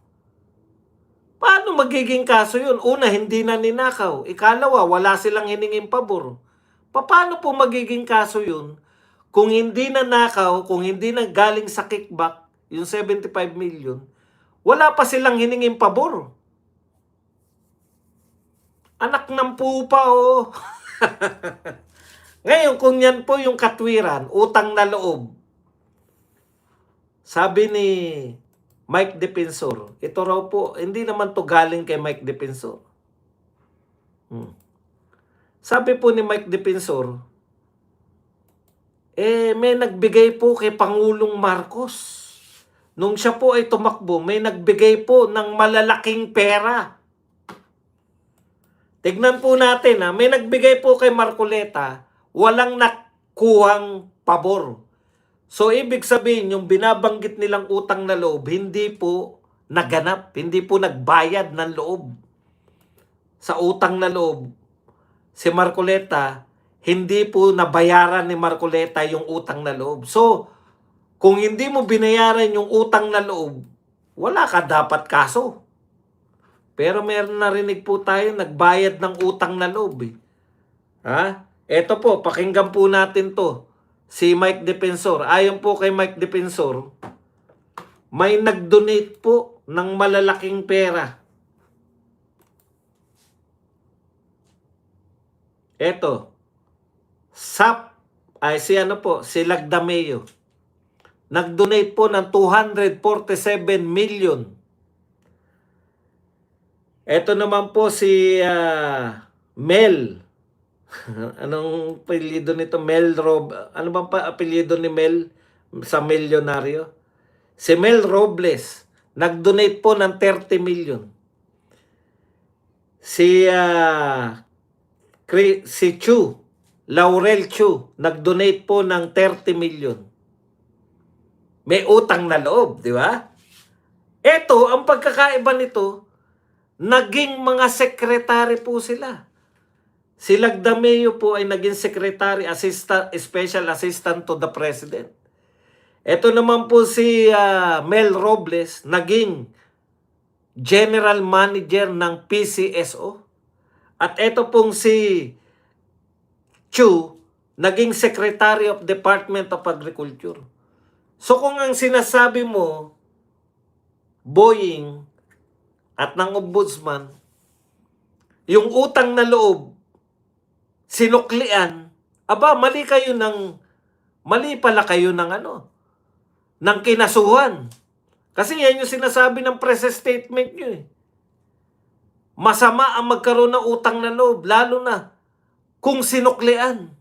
Paano magiging kaso yun? Una, hindi na ninakaw. Ikalawa, wala silang hiningin pabor. Paano po magiging kaso yun? Kung hindi na nakaw, kung hindi na galing sa kickback, yung 75 million, wala pa silang hiningin pabor. Anak ng pupa, Ngayon, kung yan po yung katwiran, utang na loob, sabi ni Mike Defensor, ito raw po, hindi naman to galing kay Mike Defensor. Sabi po ni Mike Defensor, may nagbigay po kay Pangulong Marcos nung siya po ay tumakbo, may nagbigay po ng malalaking pera. Tignan po natin, may nagbigay po kay Marcoleta, walang nakuhang pabor. So, ibig sabihin, yung binabanggit nilang utang na loob, hindi po naganap, hindi po nagbayad ng loob. Sa utang na loob, si Marcoleta, hindi po nabayaran ni Marcoleta yung utang na loob. So, kung hindi mo binayaran yung utang na loob, wala ka dapat kaso. Pero meron narinig po tayo, nagbayad ng utang na loob. Eto po, pakinggan po natin to. Si Mike Defensor. Ayon po kay Mike Defensor, may nag-donate po ng malalaking pera. Eto, si Lagdameo. Nag-donate po ng 247 million. Eto naman po si Mel. Anong apelyido nito? Ano bang apelyido ni Mel sa milyonaryo? Si Mel Robles. Nag-donate po ng 30 million. Si Chu, Laurel Chu, nag-donate po ng 30 million. May utang na loob, di ba? Ito, ang pagkakaiba nito, naging mga sekretary po sila. Si Lagdameo po ay naging secretary, special assistant to the president. Ito naman po si Mel Robles, naging general manager ng PCSO. At ito pong si Chu, naging secretary of Department of Agriculture. So kung ang sinasabi mo, Boying at ng Ombudsman, yung utang na loob, sinuklian, mali pala kayo ng ng kinasuhan. Kasi yan yung sinasabi ng press statement nyo eh. Masama ang magkaroon ng utang na loob, lalo na kung sinuklian.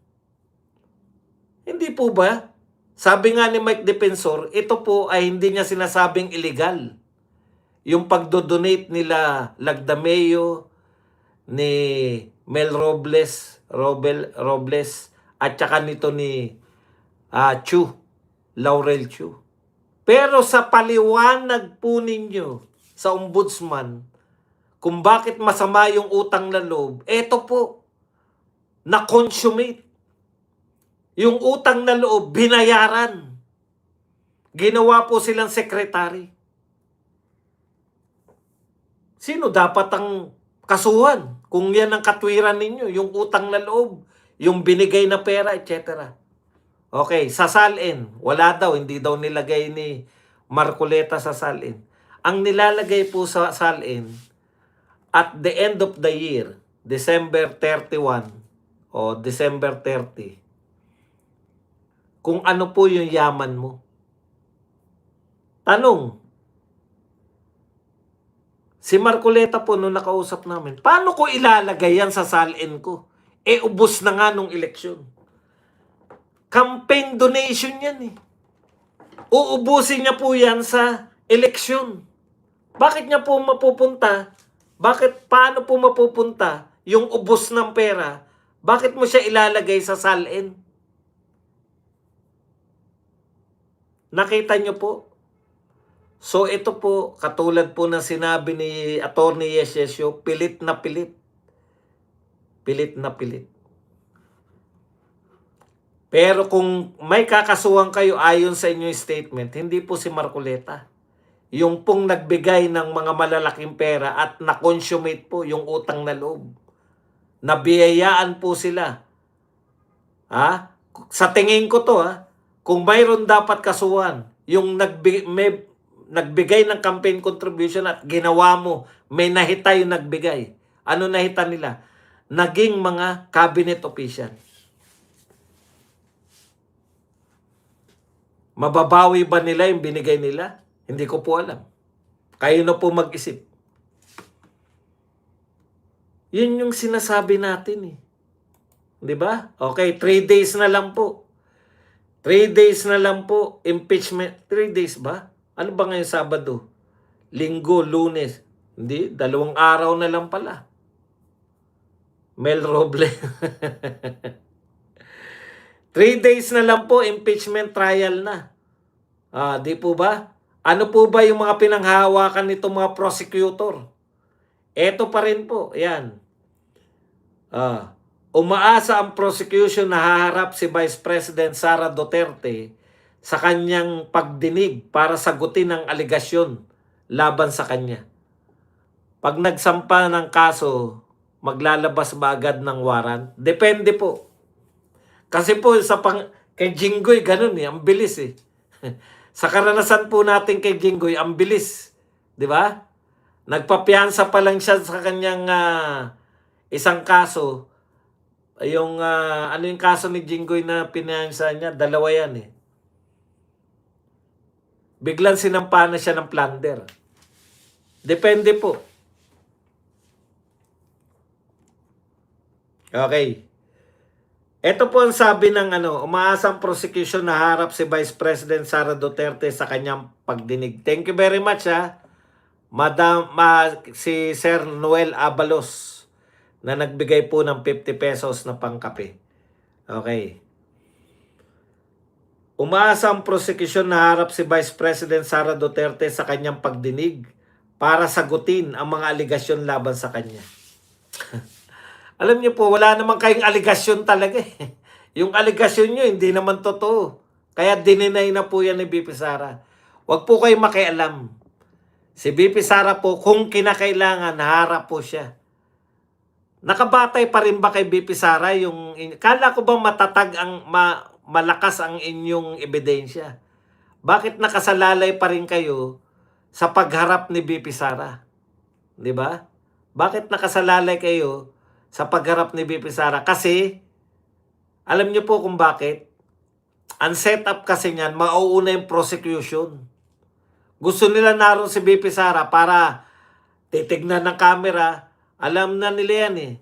Hindi po ba? Sabi nga ni Mike Defensor, ito po ay hindi niya sinasabing illegal. Yung pagdodonate nila Lagdameo, ni Mel Robles, at saka nito ni Chu, Laurel Chu. Pero sa paliwanag po ninyo sa Ombudsman, kung bakit masama yung utang na loob, eto po, na-consummate. Yung utang na loob, binayaran. Ginawa po silang sekretary. Sino dapat ang kasuhan kung yan ang katwiran ninyo, yung utang na loob, yung binigay na pera, etc. Okay, sa salin, wala daw, hindi daw nilagay ni Marcoleta sa salin. Ang nilalagay po sa salin, at the end of the year, December 31 o December 30, kung ano po yung yaman mo. Tanong, si Marcoleta po nung nakausap namin, paano ko ilalagay yan sa salin ko? Ubos na nga nung eleksyon. Campaign donation yan eh. Uubusin niya po yan sa eleksyon. Bakit niya po mapupunta? Paano po mapupunta yung ubos ng pera? Bakit mo siya ilalagay sa salin? Nakita niyo po? So ito po, katulad po na sinabi ni Attorney Yesesio, pilit na pilit. Pilit na pilit. Pero kung may kakasuhan kayo ayon sa inyong statement, hindi po si Marcoleta. Yung pong nagbigay ng mga malalaking pera at na-consummate po yung utang na loob. Nabiyayaan po sila. Sa tingin ko to, kung mayroon dapat kasuhan, yung nagbigay ng campaign contribution at ginawa mo, may nahita yung nagbigay. Ano nahita nila? Naging mga cabinet official. Mababawi ba nila yung binigay nila? Hindi ko po alam. Kayo na po mag-isip. Yun yung sinasabi natin eh. Di ba? Okay, 3 days na lang po. 3 days na lang po, impeachment. 3 days ba? Ano ba ngayon Sabado? Linggo, Lunes. Hindi, 2 araw na lang pala. Mel Roble. 3 days na lang po, impeachment trial na. Di po ba? Ano po ba yung mga pinanghahawakan nitong mga prosecutor? Eto pa rin po, yan. Umaasa ang prosecution na haharap si Vice President Sara Duterte sa kanyang pagdinig para sagutin ang aligasyon laban sa kanya. Pag nagsampa ng kaso, maglalabas ba agad ng warrant? Depende po. Kasi po kay Jinggoy, ganun ang bilis Sa karanasan po natin kay Jinggoy, ang bilis. Di ba? Nagpapiansa pa lang siya sa kanyang isang kaso. Ano yung kaso ni Jinggoy na pinayansa niya? 2 yan Biglang sinampa na siya ng plunder. Depende po. Okay. Ito po ang sabi ng umaasang prosecution na harap si Vice President Sara Duterte sa kanyang pagdinig. Thank you very much si Sir Noel Abalos na nagbigay po ng 50 pesos na pangkape. Okay. Umaasa ang prosecution na harap si Vice President Sara Duterte sa kanyang pagdinig para sagutin ang mga aligasyon laban sa kanya. Alam niyo po, wala naman kayong aligasyon talaga Yung aligasyon niyo, hindi naman totoo. Kaya dininay na po yan ni BP Sara. Huwag po kayo makialam. Si BP Sara po, kung kinakailangan, harap po siya. Nakabatay pa rin ba kay BP Sara yung... Kala ko bang matatag malakas ang inyong ebidensya? Bakit nakasalalay pa rin kayo sa pagharap ni BP Sara? Di ba? Bakit nakasalalay kayo sa pagharap ni BP Sara? Kasi, alam niyo po kung bakit? Ang setup kasi niyan, mauuna yung prosecution. Gusto nila naroon si BP Sara para titignan ng camera. Alam na nila yan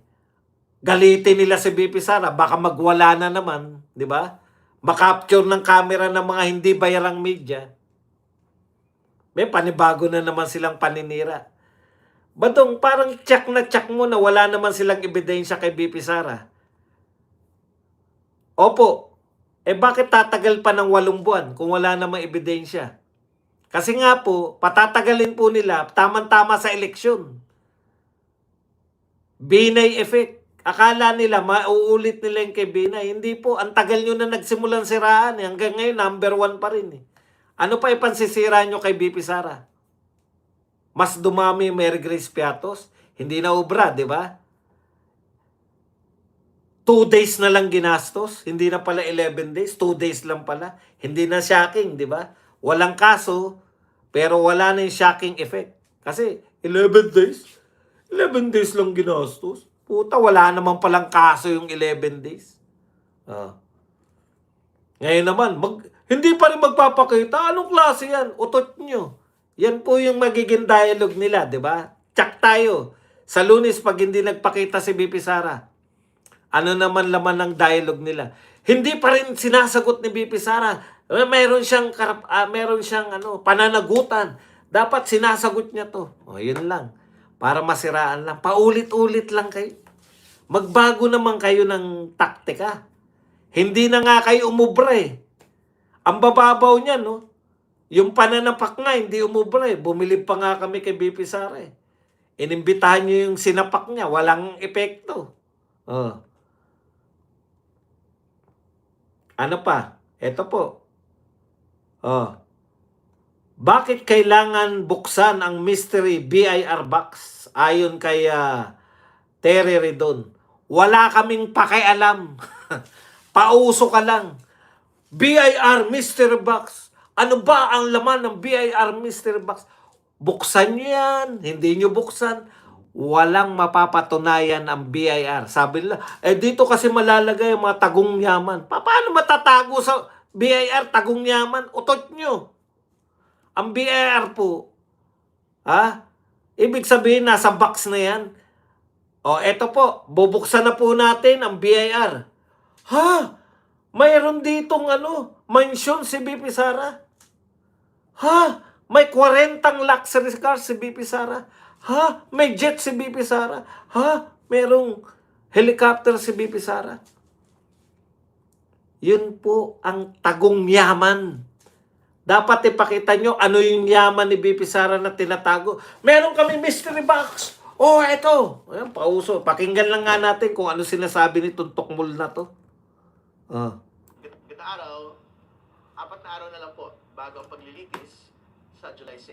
Galitin nila si BP Sara, baka magwala na naman, di ba? Makapture ng camera ng mga hindi bayarang media. May panibago na naman silang paninira. Badong, parang check na check mo na wala naman silang ebidensya kay BP Sara. Opo, bakit tatagal pa ng 8 buwan kung wala namang ebidensya? Kasi nga po, patatagalin po nila, tamang-tama sa eleksyon. Binay effect. Akala nila, mauulit nila yung kay Binay. Hindi po, ang tagal nyo na nagsimulang siraan. Hanggang ngayon, number 1 pa rin Ano pa ipansisira nyo kay BP Sara? Mas dumami Mary Grace Piatos. Hindi na obra, di ba? 2 days na lang ginastos. Hindi na pala 11 days. 2 days lang pala. Hindi na shocking, di ba? Walang kaso, pero wala na yung shocking effect. Kasi 11 days. 11 days lang ginastos. Puta, wala naman palang kaso yung 11 days. Ngayon naman, hindi pa rin magpapakita. Anong klase yan? Utot nyo. Yan po yung magiging dialogue nila, di ba? Tsak tayo. Sa Lunes, pag hindi nagpakita si BP Sara, ano naman laman ng dialogue nila? Hindi pa rin sinasagot ni BP Sara. Meron siyang pananagutan. Dapat sinasagot niya to. Yun lang. Para masiraan lang. Paulit-ulit lang kayo. Magbago naman kayo ng taktika. Hindi na nga kayo umubra Ang bababaw niya, Yung pananapak nga, hindi umubra Bumili pa nga kami kay BP Sara Inimbitahan niyo yung sinapak niya. Walang epekto. Ano pa? Ito po. Bakit kailangan buksan ang mystery BIR box? Ayon kay Terry Redon. Wala kaming pakialam. Pauso ka lang. BIR mystery box. Ano ba ang laman ng BIR mystery box? Buksan nyo yan. Hindi nyo buksan. Walang mapapatunayan ang BIR. Sabi nila, dito kasi malalagay ang mga tagong yaman. Paano matatago sa BIR tagong yaman? Utot nyo. Ang BIR po, ibig sabihin nasa box na yan. Eto po, bubuksan na po natin ang BIR. Mayroon ditong mansion si BP Sara. May 40 luxury cars si BP Sara. Ha? May jet si BP Sara. Ha? Merong helicopter si BP Sara. Yun po ang tagong yaman. Dapat ipakita nyo ano yung yaman ni BP Sara na tinatago. Meron kami mystery box. Oh, eto. Ayan, pauso. Pakinggan lang nga natin kung ano sinasabi ni Tuntok-Mul na to. Gitang araw, 4 na araw na lang po bago ang paglilitis sa July 6.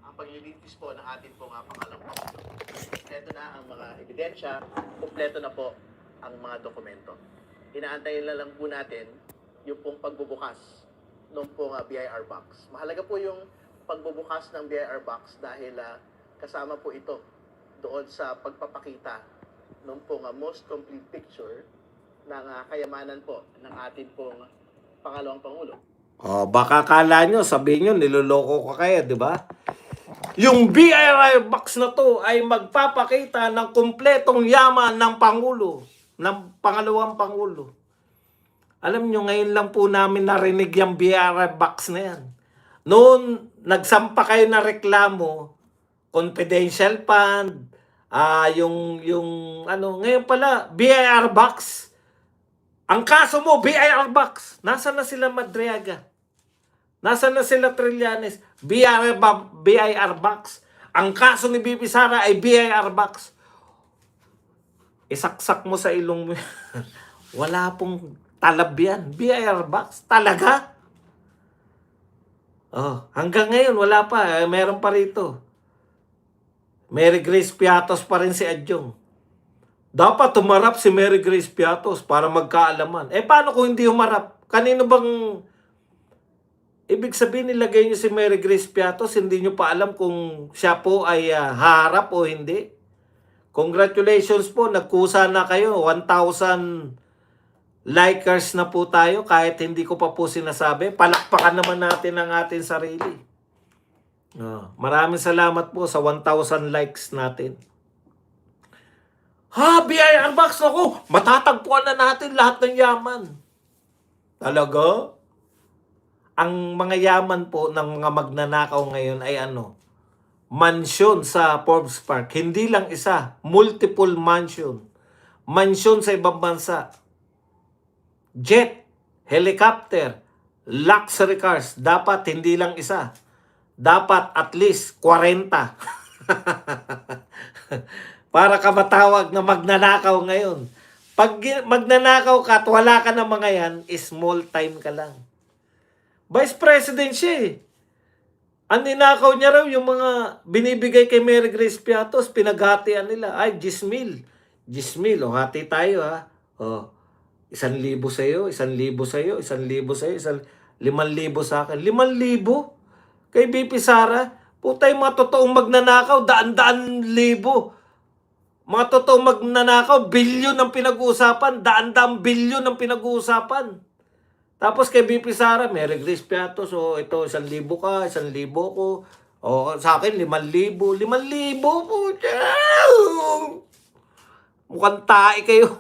Ang paglilitis po ng ating pong pangalawang Pangulo. Ito na ang mga ebidensya, kumpleto na po ang mga dokumento. Inaantayin na lang po natin yung pong pagbubukas ng pong BIR box. Mahalaga po yung pagbubukas ng BIR box dahil kasama po ito doon sa pagpapakita ng pong most complete picture ng kayamanan po ng ating pong pangalawang Pangulo. Oh, baka kala nyo, sabihin nyo, niloloko ko kayo, di ba? Yung BIR box na to ay magpapakita ng kumpletong yaman ng Pangulo, ng pangalawang Pangulo. Alam nyo, ngayon lang po namin narinig yung BIR box na yan. Noon, nagsampa kayo na reklamo, confidential fund, ngayon pala, BIR box. Ang kaso mo, BIR box. Nasaan na sila Madriaga? Nasaan na sila Trillanes? BIR box. Ang kaso ni BP Sara ay BIR box. Isaksak mo sa ilong mo. Wala pong talab yan. BIR box. Talaga? Oh, hanggang ngayon, wala pa. Meron pa rito. Mary Grace Piatos pa rin si Adjong. Dapat humarap si Mary Grace Piatos para magkaalaman. Paano kung hindi humarap? Kanino bang ibig sabihin nilagay niyo si Mary Grace Piatos, hindi niyo pa alam kung siya po ay haharap o hindi? Congratulations po, nagkusa na kayo. 1,000 likers na po tayo kahit hindi ko pa po sinasabi. Palakpakan naman natin ang ating sarili. Maraming salamat po sa 1,000 likes natin. Ha, BIR box ako. Matatagpuan na natin lahat ng yaman. Talaga? Ang mga yaman po ng mga magnanakaw ngayon ay mansyon sa Forbes Park. Hindi lang isa, multiple mansion. Mansyon sa ibang bansa. Jet, helicopter, luxury cars. Dapat hindi lang isa. Dapat at least 40. Para ka matawag na magnanakaw ngayon. Pag magnanakaw ka at wala ka ng mga yan, small time ka lang. Vice President siya eh. Ang ninakaw niya raw yung mga binibigay kay Mary Grace Piatos, pinaghatian nila. Ay, 10,000. 10,000. O, hati tayo ha. O, 1,000 sa'yo, 1,000 sa'yo, 1,000 sa'yo, 5,000 sa akin. 5,000? Kay BP Sara? Putay, mga totoong magnanakaw, daan-daan libo. Mga totoong magnanakaw, bilyon ang pinag-uusapan. Daan-daan bilyon ang pinag-uusapan. Tapos kay BP Sara, Mary Grace Piatos, ito, 1,000 ka, 1,000 ko. Sa akin, 5,000. 5,000 po. Mukhang tae kayo.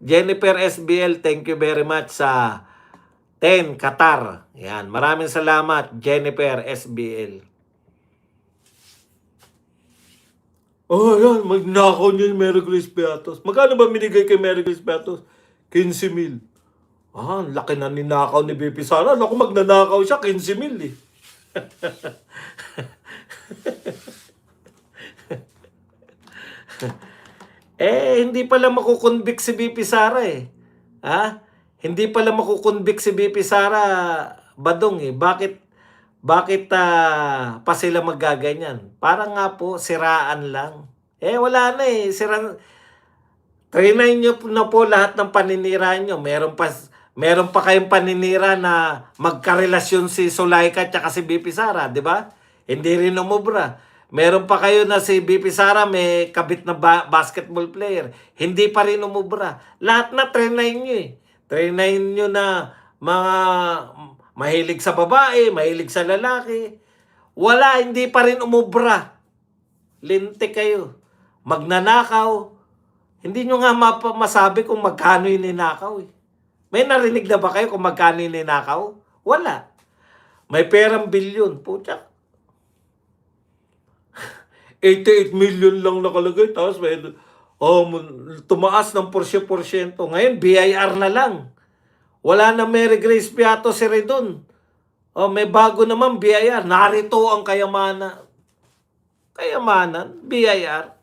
Jennifer SBL, thank you very much sa 10 Qatar. Yan, maraming salamat, Jennifer SBL. Yan, magnakaw niya yung Mary Grace Piatos. Magkano ba binigay kay Mary Grace Piatos? 15,000. Laki na ninakaw ni BP Sara. Naku, magnanakaw siya, 15,000 eh. Hindi pala makukonvict si BP Sara eh. Hindi pala makukonvict si BP Sara, Badong eh. Bakit pa sila magaganyan? Parang nga po, siraan lang. Wala na eh. Trinay nyo na po lahat ng paninira nyo. Meron pa kayong paninira na magkarelasyon si Sulaika at si BP Sara, di ba? Hindi rin umubra. Meron pa kayo na si BP Sara may kabit na basketball player. Hindi pa rin umubra. Lahat na trinay nyo eh. Trinay nyo na mga mahilig sa babae, mahilig sa lalaki. Wala, hindi pa rin umubra. Lintik kayo. Magnanakaw. Hindi nyo nga masabi kung magkano yung ninakaw eh. May narinig na ba kayo kung magkano yung ninakaw? Wala. May perang bilyon. Pucha. 88 million lang nakalagay. Tapos may, tumaas ng porsyento. Ngayon, BIR na lang. Wala na Mary Grace Beato Seredon. May bago naman BIR. Narito ang kayamanan. Kayamanan, BIR.